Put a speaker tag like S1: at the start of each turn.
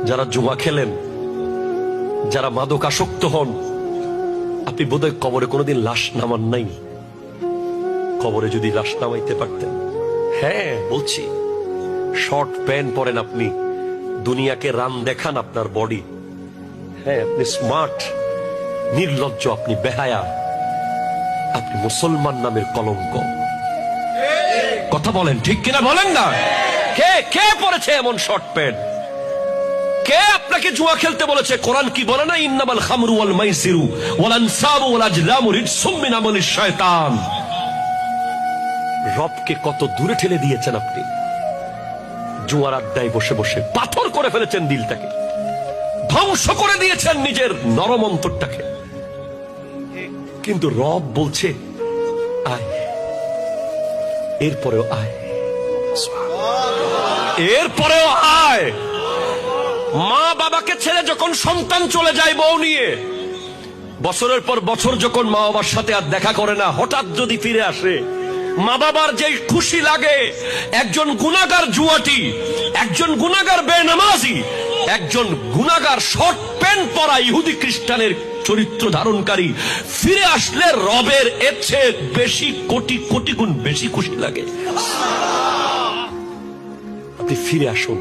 S1: যারা জুয়া খেলেন, যারা মাদকাসক্ত হন, আপনি বোধহয় কবরে কোনোদিন লাশ নামান নাই। কবরে যদি লাশ নামাইতে পারতেন, হ্যাঁ বলছি, শর্ট প্যান্ট পরেন আপনি, দুনিয়াকে রান দেখান আপনার বডি, হ্যাঁ আপনি স্মার্ট, নির্লজ্জ, আপনি বেহায়া, আপনি মুসলমান নামের কলঙ্ক। কথা বলেন ঠিক কিনা বলেন না? কে কে পড়েছে এমন শর্ট প্যান্ট? কে আপনাকে জুয়া খেলতে বলেছে? কোরআন কি বলে না, ইন্নামাল খামরু ওয়াল মাইসিরু ওয়াল আনসাবু ওয়াল আজলামু রিজসুম মিন আমালিশ শায়তান। রবকে কত দূরে ঠেলে দিয়েছেন আপনি। জুয়ার আড্ডায় বসে বসে পাথর করে ফেলেছেন দিলটাকে, ধ্বংস করে দিয়েছেন নিজের নরম অন্তরটাকে। কিন্তু রব বলছে আয়, এরপরেও আয়, এরপরেও আয়। মা বাবাকে ছেড়ে যখন সন্তান চলে যায় বউ নিয়ে, বছরের পর বছর যখন মা বাবার সাথে আর দেখা করে না, হঠাৎ যদি ফিরে আসে, মা বাবার যে খুশি লাগে। একজন গুনাহগার জুয়াটি, একজন গুনাহগার বেনামাজি, একজন গুনাহগার শর্ট প্যান্ট পরা ইহুদি খ্রিস্টানের চরিত্র ধারণকারী ফিরে আসলে রবের এর চেয়ে বেশি কোটি কোটি গুণ বেশি খুশি লাগে। আপনি ফিরে আসুন।